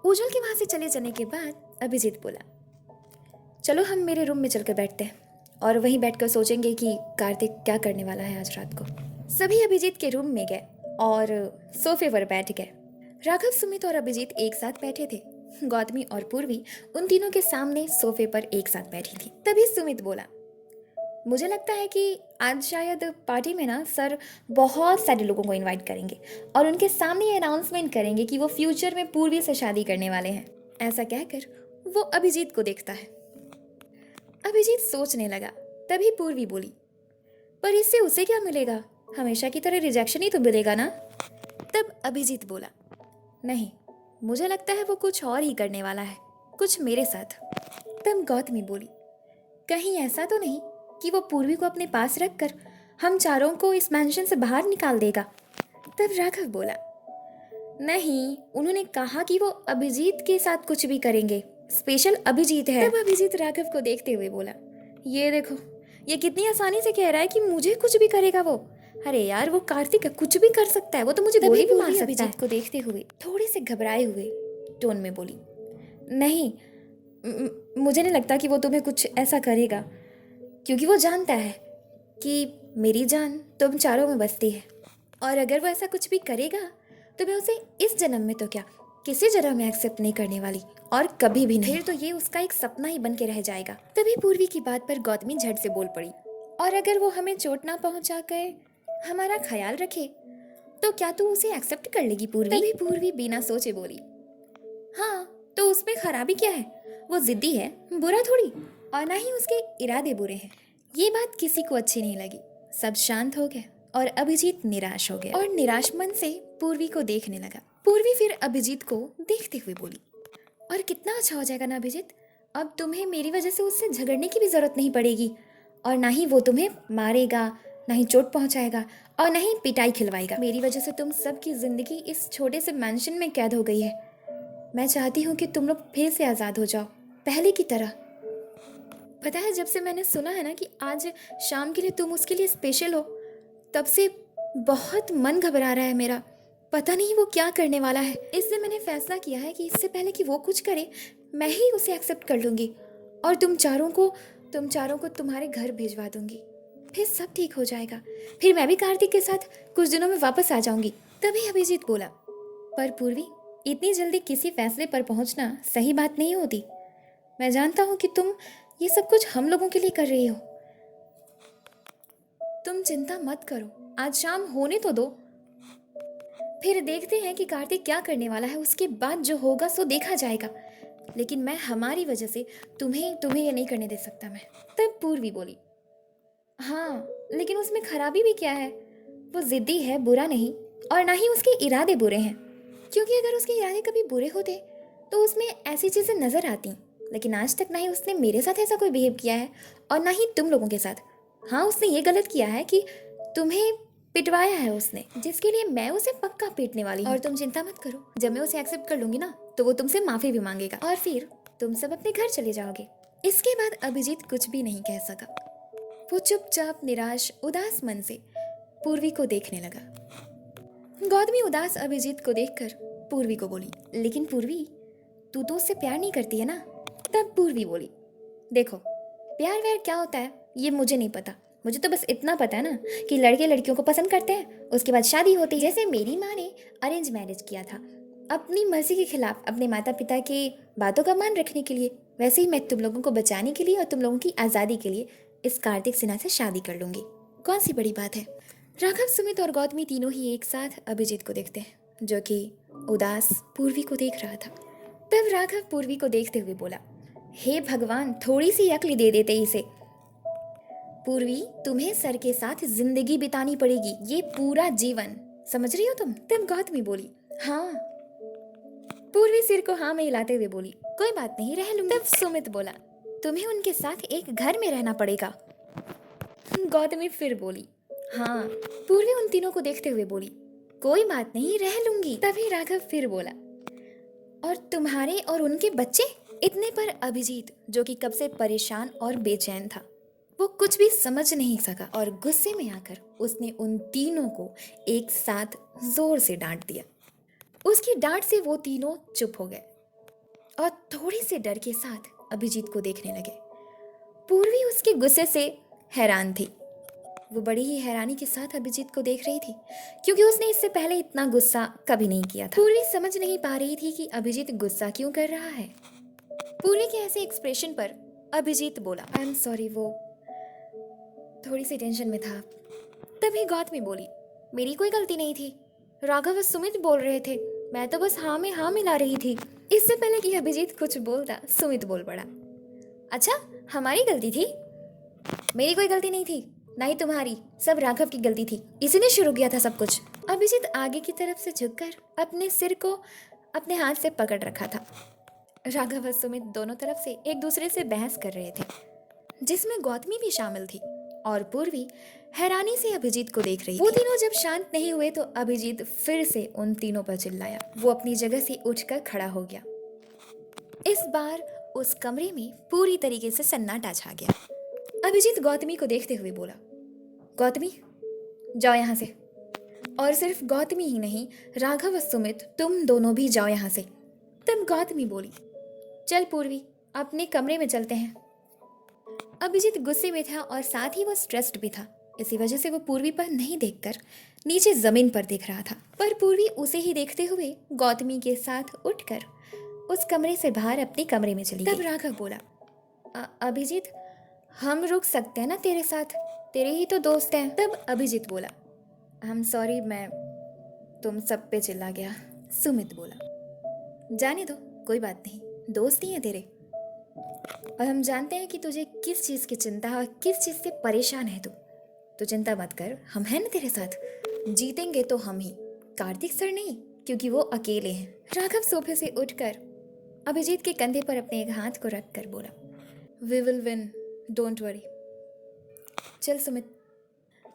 उज्जवल के वहां से चले जाने के बाद अभिजीत बोला, चलो हम मेरे रूम में चलकर बैठते हैं और वहीं बैठकर सोचेंगे कि कार्तिक क्या करने वाला है आज रात को। सभी अभिजीत के रूम में गए और सोफे पर बैठ गए। राघव, सुमित और अभिजीत एक साथ बैठे थे। गौतमी और पूर्वी उन तीनों के सामने सोफे पर एक साथ बैठी थी। तभी सुमित बोला, मुझे लगता है कि आज शायद पार्टी में ना सर बहुत सारे लोगों को इनवाइट करेंगे और उनके सामने ये अनाउंसमेंट करेंगे कि वो फ्यूचर में पूर्वी से शादी करने वाले हैं। ऐसा कहकर वो अभिजीत को देखता है। अभिजीत सोचने लगा। तभी पूर्वी बोली, पर इससे उसे क्या मिलेगा? हमेशा की तरह रिजेक्शन ही तो मिलेगा ना। तब अभिजीत बोला, नहीं, मुझे लगता है वो कुछ और ही करने वाला है, कुछ मेरे साथ। तब गौतमी बोली, कहीं ऐसा तो नहीं कि वो पूर्वी को अपने पास रखकर हम चारों को इस मैंशन से बाहर निकाल देगा। तब राघव बोला, नहीं, उन्होंने कहा कि वो अभिजीत के साथ कुछ भी करेंगे, स्पेशल अभिजीत है। तब अभिजीत राघव को देखते हुए बोला, ये देखो, ये कितनी आसानी से कह रहा है कि मुझे कुछ भी करेगा वो। अरे यार, वो कार्तिक है, कुछ भी कर सकता है, वो तो मुझे गोली भी मार सकता है। अभिजीत को देखते हुए थोड़े से घबराए हुए टोन में बोली, नहीं, मुझे नहीं लगता कि वो तुम्हें कुछ ऐसा करेगा, क्योंकि वो जानता है कि मेरी जान तुम चारों में बसती है, और अगर वो ऐसा कुछ भी करेगा तो मैं उसे इस जन्म में तो क्या, किसी जन्म में एक्सेप्ट नहीं करने वाली, और कभी भी नहीं। फिर तो ये उसका एक सपना ही बन के रह जाएगा। तभी पूर्वी की बात पर गौतमी झट से बोल पड़ी, और अगर वो हमें चोट ना पहुंचा कर हमारा ख्याल रखे तो क्या तू उसे एक्सेप्ट कर लेगी पूर्वी? तभी पूर्वी बिना सोचे बोली, हाँ, तो उसमें खराबी क्या है? वो जिद्दी है, बुरा थोड़ी, और ना ही उसके इरादे बुरे हैं। ये बात किसी को अच्छी नहीं लगी। सब शांत हो गए और अभिजीत निराश हो गया और निराश मन से पूर्वी को देखने लगा। पूर्वी फिर अभिजीत को देखते हुए बोली, और कितना अच्छा हो जाएगा ना अभिजीत, अब तुम्हें मेरी वजह से उससे झगड़ने की भी जरूरत नहीं पड़ेगी, और ना ही वो तुम्हें मारेगा, ना ही चोट पहुंचाएगा, और ना ही पिटाई खिलवाएगा। मेरी वजह से तुम सबकी जिंदगी इस छोटे से मैंशन में कैद हो गई है। मैं चाहती हूँ कि तुम लोग फिर से आज़ाद हो जाओ, पहले की तरह। पता है, जब से मैंने सुना है ना कि आज शाम के लिए तुम उसके लिए स्पेशल हो, तब से बहुत मन घबरा रहा है मेरा। पता नहीं वो क्या करने वाला है। इसलिए मैंने फैसला किया है कि इससे पहले कि वो कुछ करे, मैं ही उसे एक्सेप्ट कर लूँगी और तुम चारों को तुम्हारे घर भिजवा दूँगी। फिर सब ठीक हो जाएगा। फिर मैं भी कार्तिक के साथ कुछ दिनों में वापस आ जाऊँगी। तभी अभिजीत बोला, पर पूर्वी, इतनी जल्दी किसी फैसले पर पहुँचना सही बात नहीं होती। मैं जानता हूँ कि तुम ये सब कुछ हम लोगों के लिए कर रही हो। तुम चिंता मत करो, आज शाम होने तो दो, फिर देखते हैं कि कार्तिक क्या करने वाला है। उसके बाद जो होगा सो देखा जाएगा, लेकिन मैं हमारी वजह से तुम्हें ये नहीं करने दे सकता मैं। तब पूर्वी बोली, हाँ, लेकिन उसमें खराबी भी क्या है? वो जिद्दी है, बुरा नहीं, और ना ही उसके इरादे बुरे हैं, क्योंकि अगर उसके इरादे कभी बुरे होते तो उसमें ऐसी चीज़ें नज़र आती, लेकिन आज तक ना ही उसने मेरे साथ ऐसा कोई बिहेव किया है और ना ही तुम लोगों के साथ। हाँ, उसने ये गलत किया है कि तुम्हें पिटवाया है उसने, जिसके लिए मैं उसे पक्का पीटने वाली हूँ। और तुम चिंता मत करो, जब मैं उसे एक्सेप्ट कर लूंगी ना तो वो तुमसे माफ़ी भी मांगेगा और फिर तुम सब अपने घर चले जाओगे। इसके बाद अभिजीत कुछ भी नहीं कह सका। वो चुपचाप निराश उदास मन से पूर्वी को देखने लगा। गौतमी उदास अभिजीत को देखकर पूर्वी को बोली, लेकिन पूर्वी, तू तो उससे प्यार नहीं करती है ना? तब पूर्वी बोली, देखो, प्यार व्यार क्या होता है ये मुझे नहीं पता। मुझे तो बस इतना पता है ना कि लड़के लड़कियों को पसंद करते हैं, उसके बाद शादी होती है। जैसे मेरी माँ ने अरेंज मैरिज किया था अपनी मर्जी के खिलाफ, अपने माता पिता की बातों का मान रखने के लिए, वैसे ही मैं तुम लोगों को बचाने के लिए और तुम लोगों की आज़ादी के लिए इस कार्तिक सिन्हा से शादी कर लूँगी। कौन सी बड़ी बात है। राघव, सुमित और गौतमी तीनों ही एक साथ अभिजीत को देखते हैं, जो कि उदास पूर्वी को देख रहा था। तब राघव पूर्वी को देखते हुए बोला, हे भगवान, थोड़ी सी अक्ल दे देते इसे। पूर्वी, तुम्हें सर के साथ जिंदगी बितानी पड़ेगी, ये पूरा जीवन, समझ रही हो तुम? तब गौतमी बोली, हाँ। पूर्वी सिर को हाँ में हिलाते हुए बोली, कोई बात नहीं, रह लूंगी। तब सुमित बोला, तुम्हें उनके साथ एक घर में रहना पड़ेगा। गौतमी फिर बोली, हाँ। पूर्वी उन तीनों को देखते हुए बोली, कोई बात नहीं, रह लूंगी। तभी राघव फिर बोला, और तुम्हारे और उनके बच्चे? इतने पर अभिजीत, जो कि कब से परेशान और बेचैन था, वो कुछ भी समझ नहीं सका और गुस्से में आकर उसने उन तीनों को एक साथ जोर से डांट दिया। उसकी डांट से वो तीनों चुप हो गए। और थोड़े से डर के साथ अभिजीत को देखने लगे। पूर्वी उसके गुस्से से हैरान थी। वो बड़ी ही हैरानी के साथ अभिजीत को देख रही थी, क्योंकि उसने इससे पहले इतना गुस्सा कभी नहीं किया था। पूर्वी समझ नहीं पा रही थी कि अभिजीत गुस्सा क्यों कर रहा है। पूर्वी के ऐसे एक्सप्रेशन पर अभिजीत बोला, आई एम सॉरी, वो थोड़ी सी टेंशन में था। तभी गौतमी बोली, मेरी कोई गलती नहीं थी, राघव और सुमित बोल रहे थे, मैं तो बस हाँ में हाँ मिला रही थी। इससे पहले कि अभिजीत कुछ बोलता, सुमित बोल पड़ा, अच्छा हमारी गलती थी? मेरी कोई गलती नहीं थी, ना ही तुम्हारी, सब राघव की गलती थी, इसी ने शुरू किया था सब कुछ। अभिजीत आगे की तरफ से झुककर अपने सिर को अपने हाथ से पकड़ रखा था। राघव और सुमित दोनों तरफ से एक दूसरे से बहस कर रहे थे, जिसमें गौतमी भी शामिल थी, और पूर्वी हैरानी से अभिजीत को देख रही थी। वो तीनों जब शांत नहीं हुए तो अभिजीत फिर से उन तीनों पर चिल्लाया। वो अपनी जगह से उठकर खड़ा हो गया। इस बार उस कमरे में पूरी तरीके से सन्नाटा छा गया। अभिजीत गौतमी को देखते हुए बोला, गौतमी जाओ यहाँ से। और सिर्फ गौतमी ही नहीं, राघव और सुमित, तुम दोनों भी जाओ यहाँ से। तब गौतमी बोली, चल पूर्वी, अपने कमरे में चलते हैं। अभिजीत गुस्से में था और साथ ही वो स्ट्रेस्ड भी था। इसी वजह से वो पूर्वी पर नहीं देखकर नीचे जमीन पर देख रहा था। पर पूर्वी उसे ही देखते हुए गौतमी के साथ उठकर उस कमरे से बाहर अपने कमरे में चली गई। तब राघव बोला, अभिजीत हम रुक सकते हैं ना तेरे साथ, तेरे ही तो दोस्त हैं। तब अभिजीत बोला, आई एम सॉरी, मैं तुम सब पे चिल्ला गया। सुमित बोला, जाने दो, कोई बात नहीं, दोस्त ही हैं तेरे, और हम जानते हैं कि तुझे किस चीज़ की चिंता है और किस चीज़ से परेशान है तू। तो चिंता मत कर, हम हैं ना तेरे साथ, जीतेंगे तो हम ही, कार्तिक सर नहीं, क्योंकि वो अकेले हैं। राघव सोफे से उठकर अभिजीत के कंधे पर अपने एक हाथ को रख कर बोला, we will win, don't worry. चल सुमित।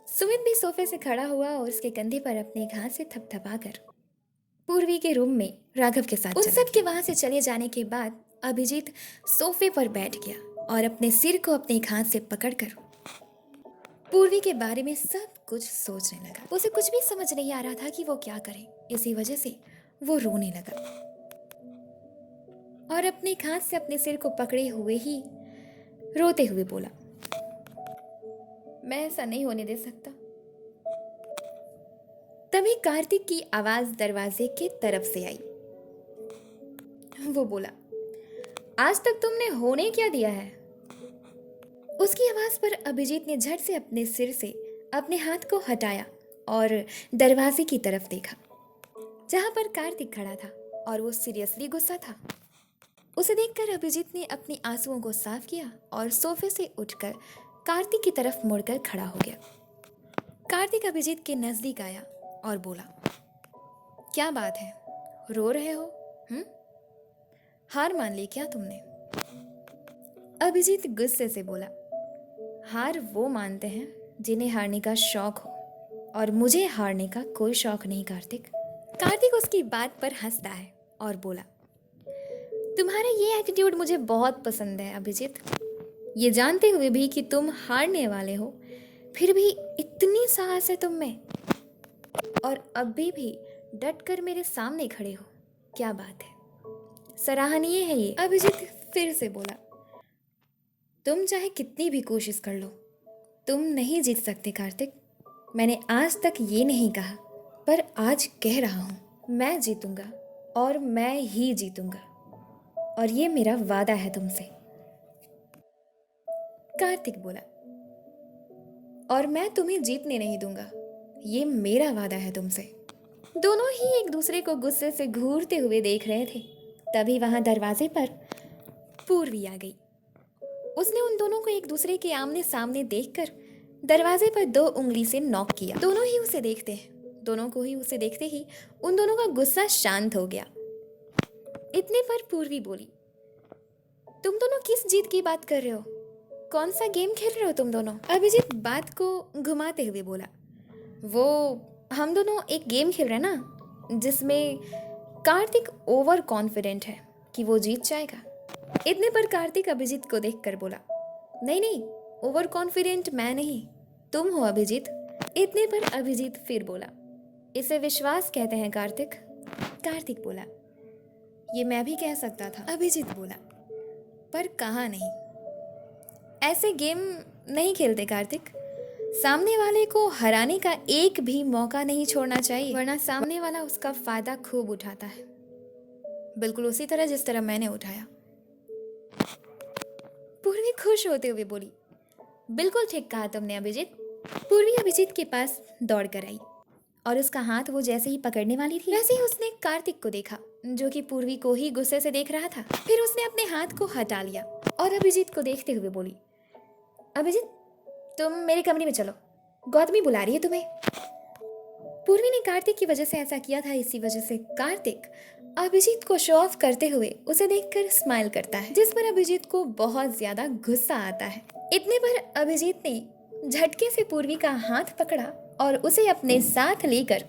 सुमित भी सोफे से खड़ा हुआ और उसके कंधे पर अपने एक हाथ से थपथपा कर पूर्वी के रूम में राघव के साथ उन सब के वहां से चले जाने के बाद अभिजीत सोफे पर बैठ गया और अपने सिर को अपने एक हाथ से पकड़कर पूर्वी के बारे में सब कुछ सोचने लगा। उसे कुछ भी समझ नहीं आ रहा था कि वो क्या करे। इसी वजह से वो रोने लगा और अपने एक हाथ से अपने सिर को पकड़े हुए ही रोते हुए बोला, मैं ऐसा नहीं होने दे सकता। तभी कार्तिक की आवाज दरवाजे के तरफ से आई। वो बोला, आज तक तुमने होने क्या दिया है? उसकी आवाज पर अभिजीत ने झट से अपने सिर से अपने हाथ को हटाया और दरवाजे की तरफ देखा, जहां पर कार्तिक खड़ा था और वो सीरियसली गुस्सा था। उसे देखकर अभिजीत ने अपनी आंसुओं को साफ किया और सोफे से उठकर कार्तिक की तरफ मुड़कर खड़ा हो गया। कार्तिक अभिजीत के नजदीक आया और बोला, क्या बात है, रो रहे हो? हार मान ली क्या तुमने? अभिजीत गुस्से से बोला, हार वो मानते हैं जिन्हें हारने का शौक हो, और मुझे हारने का कोई शौक नहीं कार्तिक। कार्तिक उसकी बात पर हंसता है और बोला, तुम्हारा ये एटीट्यूड मुझे बहुत पसंद है अभिजीत। ये जानते हुए भी कि तुम हारने वाले हो, फिर भी इतनी साहस है तुम में, और अभी भी डट कर मेरे सामने खड़े हो, क्या बात है, सराहनीय है ये। अभिजीत फिर से बोला, तुम चाहे कितनी भी कोशिश कर लो, तुम नहीं जीत सकते कार्तिक। मैंने आज तक ये नहीं कहा, पर आज कह रहा हूँ, मैं जीतूंगा और मैं ही जीतूंगा, और ये मेरा वादा है तुमसे। कार्तिक बोला, और मैं तुम्हें जीतने नहीं दूंगा, ये मेरा वादा है तुमसे। दोनों ही एक दूसरे को गुस्से से घूरते हुए देख रहे थे। तभी वहां दरवाजे पर पूर्वी आ गई। उसने उन दोनों को एक दूसरे के आमने सामने देखकर दरवाजे पर 2 उंगली से नॉक किया। दोनों को ही उसे देखते ही उन दोनों का गुस्सा शांत हो गया। इतने पर पूर्वी बोली, तुम दोनों किस जीत की बात कर रहे हो? कौन सा गेम खेल रहे हो तुम दोनों? अभिजीत बात को घुमाते हुए बोला, वो हम दोनों एक गेम खेल रहे हैं ना, जिसमें कार्तिक ओवर कॉन्फिडेंट है कि वो जीत जाएगा। इतने पर कार्तिक अभिजीत को देखकर बोला, नहीं, ओवर कॉन्फिडेंट मैं नहीं, तुम हो अभिजीत। इतने पर अभिजीत फिर बोला, इसे विश्वास कहते हैं कार्तिक। कार्तिक बोला, ये मैं भी कह सकता था, अभिजीत बोला, पर कहा नहीं। ऐसे गेम नहीं खेलते कार्तिक। सामने वाले को हराने का एक भी मौका नहीं छोड़ना चाहिए, वरना सामने वाला उसका फायदा खूब उठाता है, बिल्कुल उसी तरह जिस तरह मैंने उठाया। पूर्वी खुश होते हुए बोली, बिल्कुल ठीक कहा तुमने अभिजीत। पूर्वी अभिजीत के पास दौड़ कर आई और उसका हाथ वो जैसे ही पकड़ने वाली थी, वैसे ही उसने कार्तिक को देखा, जो कि पूर्वी को ही गुस्से से देख रहा था। फिर उसने अपने हाथ को हटा लिया और अभिजीत को देखते हुए बोली, अभिजीत तुम मेरे कमरे में चलो, गौतमी बुला रही है तुम्हें। पूर्वी ने कार्तिक की वजह से ऐसा किया था, इसी वजह से कार्तिक अभिजीत को शो ऑफ करते हुए उसे देखकर स्माइल करता है, जिस पर अभिजीत को बहुत ज्यादा गुस्सा आता है। इतने पर अभिजीत ने झटके से पूर्वी का हाथ पकड़ा और उसे अपने साथ लेकर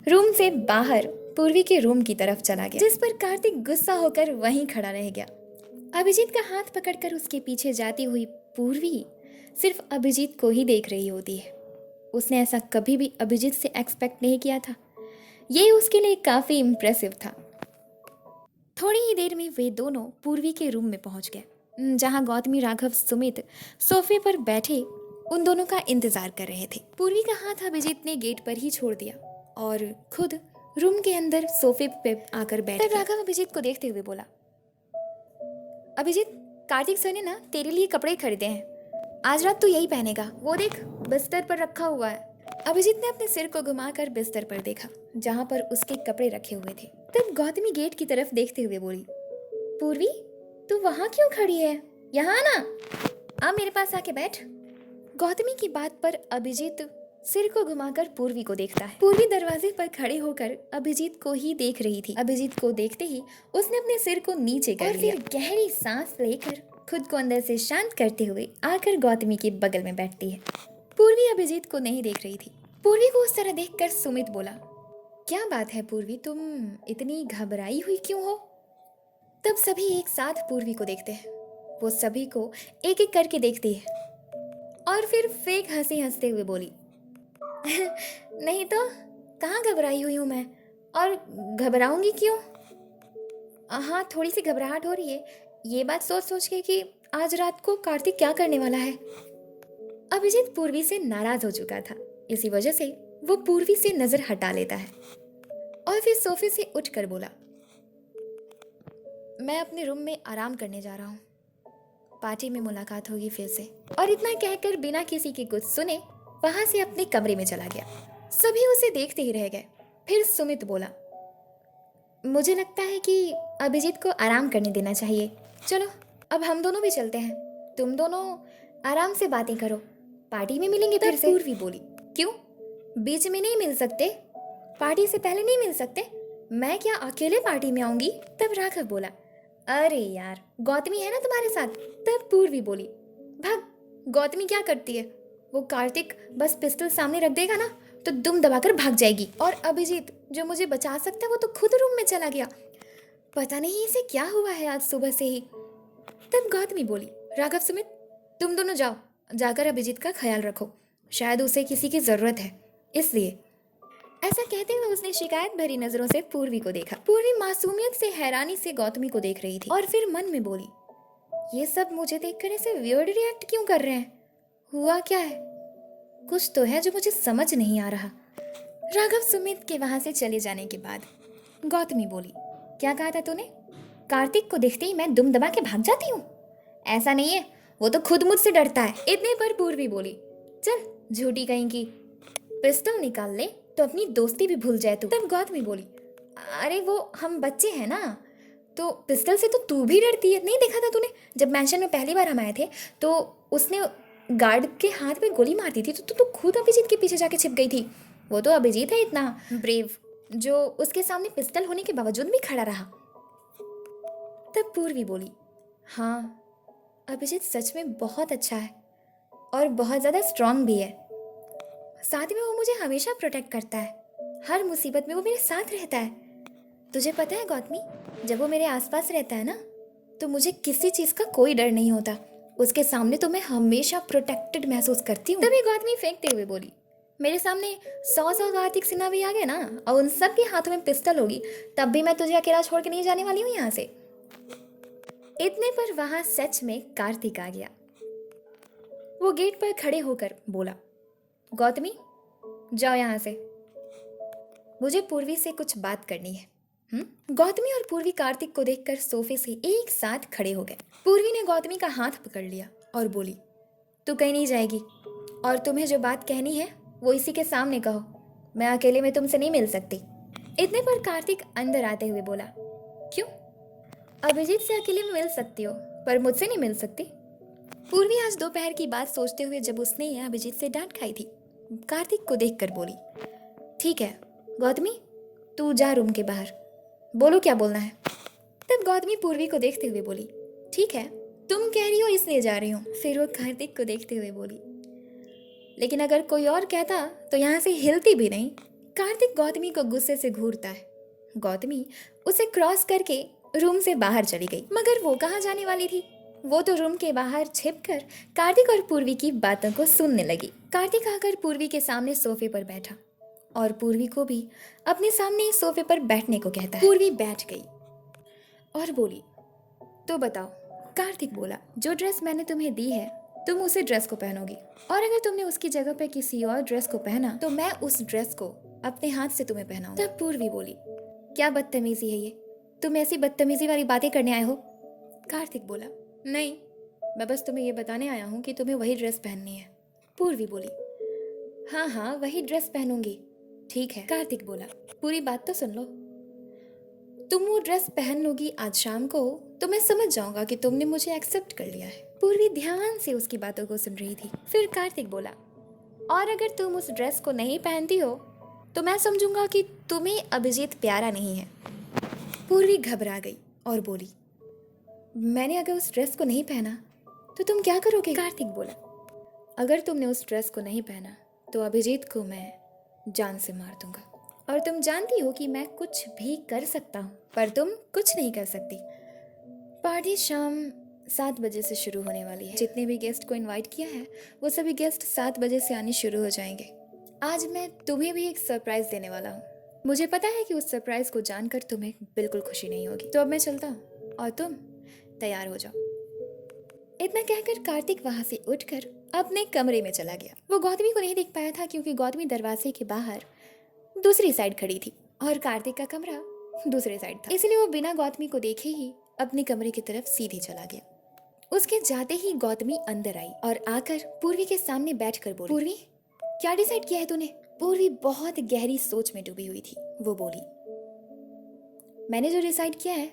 रूम से बाहर पूर्वी के रूम की तरफ चला गया, जिस पर कार्तिक गुस्सा होकर वहीं खड़ा रह गया। अभिजीत का हाथ पकड़कर उसके पीछे जाती हुई पूर्वी सिर्फ अभिजीत को ही देख रही होती है। उसने ऐसा कभी भी अभिजीत से एक्सपेक्ट नहीं किया था। ये उसके लिए काफी इम्प्रेसिव था। थोड़ी ही देर में वे दोनों पूर्वी के रूम में पहुंच गए, जहां गौतमी राघव सुमित सोफे पर बैठे उन दोनों का इंतजार कर रहे थे। पूर्वी का हाथ अभिजीत ने गेट पर ही छोड़ दिया और खुद रूम के अंदर सोफे पे आकर बैठ गया। राघव अभिजीत को देखते हुए बोला, अभिजीत कार्तिक सर ने ना तेरे लिए कपड़े खरीदे हैं, आज रात तू यही पहनेगा, वो देख बिस्तर पर रखा हुआ है। अभिजीत ने अपने सिर को घुमाकर बिस्तर पर देखा, जहां पर उसके कपड़े रखे हुए थे। तब गौतमी गेट की तरफ देखते हुए बोली, पूर्वी तू वहां क्यों खड़ी है, यहाँ ना, आ मेरे पास आके बैठ। गौतमी की बात पर अभिजीत सिर को घुमाकर पूर्वी को देखता है। पूर्वी दरवाजे पर खड़े होकर अभिजीत को ही देख रही थी। अभिजीत को देखते ही उसने अपने सिर को नीचे कर लिया और फिर गहरी सांस लेकर खुद को अंदर से शांत करते हुए आकर गौतमी के बगल में बैठती है। पूर्वी अभिजीत को नहीं देख रही थी। पूर्वी को उस तरह देखकर सुमित बोला, क्या बात है पूर्वी, तुम इतनी घबराई हुई क्यों हो? तब सभी एक साथ पूर्वी को देखते हैं। वो सभी को एक एक करके देखती है और फिर फेक हंसी हंसते हुए बोली, नहीं तो कहाँ घबराई हुई हूँ मैं, और घबराऊंगी क्यों? हाँ थोड़ी सी घबराहट हो रही है, ये बात सोच सोच के कि आज रात को कार्तिक क्या करने वाला है। अभिजीत पूर्वी से नाराज हो चुका था, इसी वजह से वो पूर्वी से नजर हटा लेता है और फिर सोफे से उठकर बोला, मैं अपने रूम में आराम करने जा रहा हूँ, पार्टी में मुलाकात होगी फिर से। और इतना कहकर बिना किसी के कुछ सुने वहां से अपने कमरे में चला गया। सभी उसे देखते ही रह गए। फिर सुमित बोला, मुझे लगता है कि अभिजीत को आराम करने देना चाहिए, चलो अब हम दोनों भी चलते हैं, तुम दोनों आराम से बातें करो, पार्टी में मिलेंगे फिर से। पूर्वी बोली, क्यों बीच में नहीं मिल सकते, पार्टी से पहले नहीं मिल सकते, मैं क्या अकेले पार्टी में आऊंगी? तब राघव बोला, अरे यार गौतमी है ना तुम्हारे साथ। तब पूर्वी बोली, भाग, गौतमी क्या करती है, वो कार्तिक बस पिस्टल सामने रख देगा ना तो दुम दबाकर भाग जाएगी, और अभिजीत जो मुझे बचा सकता है वो तो खुद रूम में चला गया, पता नहीं इसे क्या हुआ है आज सुबह से ही। तब गौतमी बोली, राघव सुमित तुम दोनों जाओ, जाकर अभिजीत का ख्याल रखो, शायद उसे किसी की जरूरत है इसलिए। ऐसा कहते हुए उसने शिकायत भरी नजरों से पूर्वी को देखा। पूर्वी मासूमियत से हैरानी से गौतमी को देख रही थी और फिर मन में बोली, ये सब मुझे देखकर ऐसे वियर्ड रिएक्ट क्यों कर रहे हैं, हुआ क्या है, कुछ तो है जो मुझे समझ नहीं आ रहा। राघव सुमित के वहां से चले जाने के बाद गौतमी बोली, क्या कहा था तूने, कार्तिक को देखते ही मैं दुम दबा के भाग जाती हूँ? ऐसा नहीं है, वो तो खुद मुझसे डरता है। इतने पर पूर्वी बोली, चल झूठी कहीं की, पिस्टल निकाल ले तो अपनी दोस्ती भी भूल जाए तू। तब गौतमी बोली, अरे वो हम बच्चे हैं ना, तो पिस्टल से तो तू भी डरती है, नहीं देखा था तूने जब मैंशन में पहली बार हम आए थे तो उसने गार्ड के हाथ में गोली मारती थी तो तू तो खुद अभिजीत के पीछे जाके छिप गई थी। वो तो अभिजीत है इतना ब्रेव जो उसके सामने पिस्टल होने के बावजूद भी खड़ा रहा। तब पूर्वी बोली, हाँ अभिजीत सच में बहुत अच्छा है और बहुत ज़्यादा स्ट्रांग भी है, साथ में वो मुझे हमेशा प्रोटेक्ट करता है, हर मुसीबत में वो मेरे साथ रहता है। तुझे पता है गौतमी, जब वो मेरे आसपास रहता है ना तो मुझे किसी चीज़ का कोई डर नहीं होता, उसके सामने तो मैं हमेशा प्रोटेक्टेड महसूस करती हूँ। तभी गौतमी फेंकते हुए बोली, मेरे सामने 100 कार्तिक सिन्हा भी आ गए ना, और उन सब के हाथों में पिस्टल होगी, तब भी मैं तुझे अकेला छोड़ के नहीं जाने वाली हूँ यहाँ से। इतने पर वहां सच में कार्तिक आ गया। वो गेट पर खड़े होकर बोला, गौतमी जाओ यहाँ से, मुझे पूर्वी से कुछ बात करनी है। गौतमी और पूर्वी कार्तिक को देखकर सोफे से एक साथ खड़े हो गए। पूर्वी ने गौतमी का हाथ पकड़ लिया और बोली, तू कहीं नहीं जाएगी, और तुम्हें जो बात कहनी है वो इसी के सामने कहो, मैं अकेले में तुमसे नहीं मिल सकती। इतने पर कार्तिक अंदर आते हुए बोला, क्यों? अभिजीत से अकेले में मिल सकती हो, पर मुझसे नहीं मिल सकती। पूर्वी आज दोपहर की बात सोचते हुए जब उसने अभिजीत से डांट खाई थी, कार्तिक को देखकर बोली, ठीक है गौतमी, तू जा रूम के बाहर, बोलो क्या बोलना है। तब गौतमी पूर्वी को देखते हुए बोली, ठीक है तुम कह रही हो इसलिए जा रही हूँ। फिर वो कार्तिक को देखते हुए बोली, लेकिन अगर कोई और कहता तो यहाँ से हिलती भी नहीं। कार्तिक गौतमी को गुस्से से घूरता है। गौतमी उसे क्रॉस करके रूम से बाहर चली गई, मगर वो कहाँ जाने वाली थी? वो तो रूम के बाहर छिपकर कार्तिक और पूर्वी की बातों को सुनने लगी। कार्तिक आकर पूर्वी के सामने सोफे पर बैठा और पूर्वी को भी अपने सामने सोफे पर बैठने को कहता है। पूर्वी बैठ गई और बोली, तो बताओ। कार्तिक बोला, जो ड्रेस मैंने तुम्हें दी है तुम उसी ड्रेस को पहनोगी, और अगर तुमने उसकी जगह पे किसी और ड्रेस को पहना तो मैं उस ड्रेस को अपने हाथ से तुम्हें पहनाऊंगी। तब पूर्वी बोली, क्या बदतमीजी है ये, तुम ऐसी बदतमीजी वाली बातें करने आए हो? कार्तिक बोला, नहीं, मैं बस तुम्हें ये बताने आया हूँ कि तुम्हें वही ड्रेस पहननी है। पूर्वी बोली, हाँ हाँ वही ड्रेस पहनूंगी। ठीक है। कार्तिक बोला, पूरी बात तो सुन लो, तुम वो ड्रेस पहन लोगी आज शाम को तो मैं समझ जाऊंगा कि तुमने मुझे एक्सेप्ट कर लिया है। पूर्वी ध्यान से उसकी बातों को सुन रही थी। फिर कार्तिक बोला, और अगर तुम उस ड्रेस को नहीं पहनती हो तो मैं समझूंगा कि तुम्हें अभिजीत प्यारा नहीं है। पूर्वी घबरा गई और बोली, मैंने अगर उस ड्रेस को नहीं पहना तो तुम क्या करोगे? कार्तिक बोला, अगर तुमने उस ड्रेस को नहीं पहना तो अभिजीत को मैं जान से मार दूंगा, और तुम जानती हो कि मैं कुछ भी कर सकता हूँ पर तुम कुछ नहीं कर सकती। पार्टी शाम 7 बजे से शुरू होने वाली है। जितने भी गेस्ट को इनवाइट किया है वो सभी गेस्ट 7 बजे से आने शुरू हो जाएंगे। आज मैं तुम्हें भी एक सरप्राइज देने वाला हूँ। मुझे पता है कि उस सरप्राइज को जानकर तुम्हें बिल्कुल खुशी नहीं होगी, तो अब मैं चलता हूँ और तुम तैयार हो जाओ। इतना कहकर कार्तिक वहां से उठकर अपने कमरे में चला गया। वो गौतमी को नहीं देख पाया था क्योंकि गौतमी दरवाजे के बाहर दूसरी साइड खड़ी थी और कार्तिक का कमरा दूसरे साइड था, इसलिए वो बिना गौतमी को देखे ही अपने कमरे की तरफ सीधे चला गया। उसके जाते ही गौतमी अंदर आई और आकर पूर्वी के सामने बैठकर बोली, पूर्वी क्या डिसाइड किया है तूने? पूर्वी बहुत गहरी सोच में डूबी हुई थी। वो बोली, मैंने जो डिसाइड किया है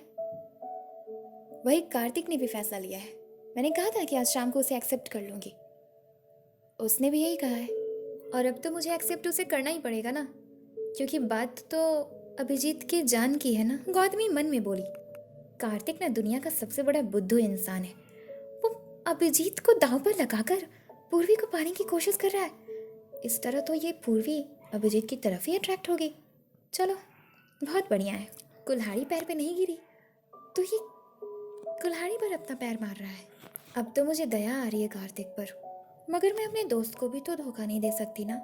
वही कार्तिक ने भी फैसला लिया है। मैंने कहा था कि आज शाम को उसे एक्सेप्ट कर लूंगी, उसने भी यही कहा है, और अब तो मुझे एक्सेप्ट उसे करना ही पड़ेगा ना, क्योंकि बात तो अभिजीत की जान की है ना। गौतमी मन में बोली, कार्तिक ना दुनिया का सबसे बड़ा बुद्धू इंसान है, वो अभिजीत को दांव पर लगाकर पूर्वी को पाने की कोशिश कर रहा है। इस तरह तो ये पूर्वी अभिजीत की तरफ ही अट्रैक्ट होगी। चलो बहुत बढ़िया है, कुल्हाड़ी पैर पे नहीं गिरी तो ये कुल्हाड़ी पर अपना पैर मार रहा है। अब तो मुझे दया आ रही है कार्तिक पर, मगर मैं अपने दोस्त को भी तो धोखा नहीं दे सकती ना।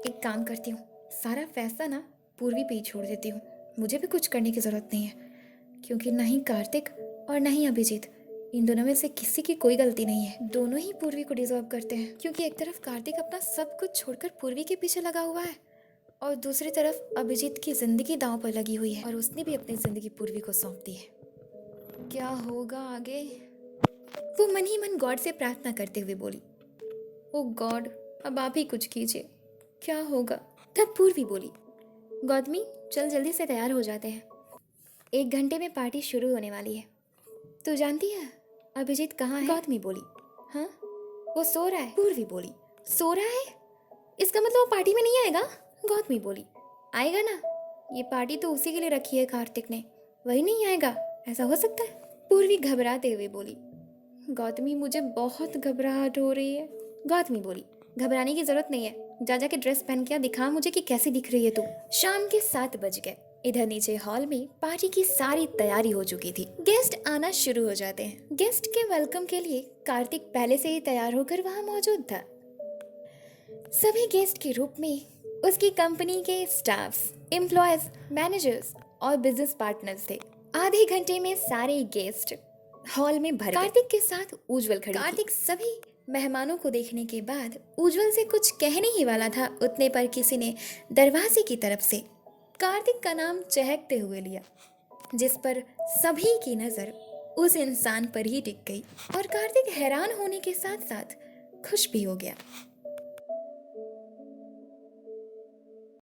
एक काम करती हूँ, सारा फैसला ना पूर्वी पे ही छोड़ देती हूँ। मुझे भी कुछ करने की ज़रूरत नहीं है, क्योंकि ना ही कार्तिक और ना ही अभिजीत, इन दोनों में से किसी की कोई गलती नहीं है। दोनों ही पूर्वी को डिजर्व करते हैं, क्योंकि एक तरफ कार्तिक अपना सब कुछ छोड़कर पूर्वी के पीछे लगा हुआ है और दूसरी तरफ अभिजीत की जिंदगी दांव पर लगी हुई है और उसने भी अपनी जिंदगी पूर्वी को सौंप दी है। क्या होगा आगे? वो मन ही मन गॉड से प्रार्थना करते हुए बोली, ओ गॉड अब आप ही कुछ कीजिए, क्या होगा? तब पूर्वी बोली, गौतमी चल जल्दी से तैयार हो जाते हैं, 1 घंटे में पार्टी शुरू होने वाली है। तू जानती है अभिजीत कहाँ है? गौतमी बोली, हाँ वो सो रहा है। पूर्वी बोली, सो रहा है? इसका मतलब वो पार्टी में नहीं आएगा? गौतमी बोली, आएगा ना, ये पार्टी तो उसी के लिए रखी है कार्तिक ने, वही नहीं आएगा? ऐसा हो सकता है? पूर्वी घबराते हुए बोली, गौतमी मुझे बहुत घबराहट हो रही है। गौतमी बोली, घबराने की जरूरत नहीं है, जा जाके ड्रेस पहन के दिखा मुझे कि कैसी दिख रही है तू। शाम के 7 बज गए। इधर नीचे हॉल में पार्टी की सारी तैयारी हो चुकी थी। गेस्ट आना शुरू हो जाते हैं। गेस्ट के वेलकम के लिए कार्तिक पहले से ही तैयार होकर वहां मौजूद था। सभी गेस्ट के रूप में उसकी कंपनी के स्टाफ्स, एम्प्लॉयज, मैनेजर्स और बिजनेस पार्टनर्स थे। आधे घंटे में सारे गेस्ट हॉल में भर गए। कार्तिक के साथ उज्जवल खड़ी थी। कार्तिक सभी मेहमानों को देखने के बाद उज्जवल से कुछ कहने ही वाला था, उतने पर किसी ने दरवाजे की तरफ से कार्तिक का नाम चहकते हुए लिया, जिस पर सभी की नजर उस इंसान पर ही टिक गई और कार्तिक हैरान होने के साथ साथ खुश भी हो गया।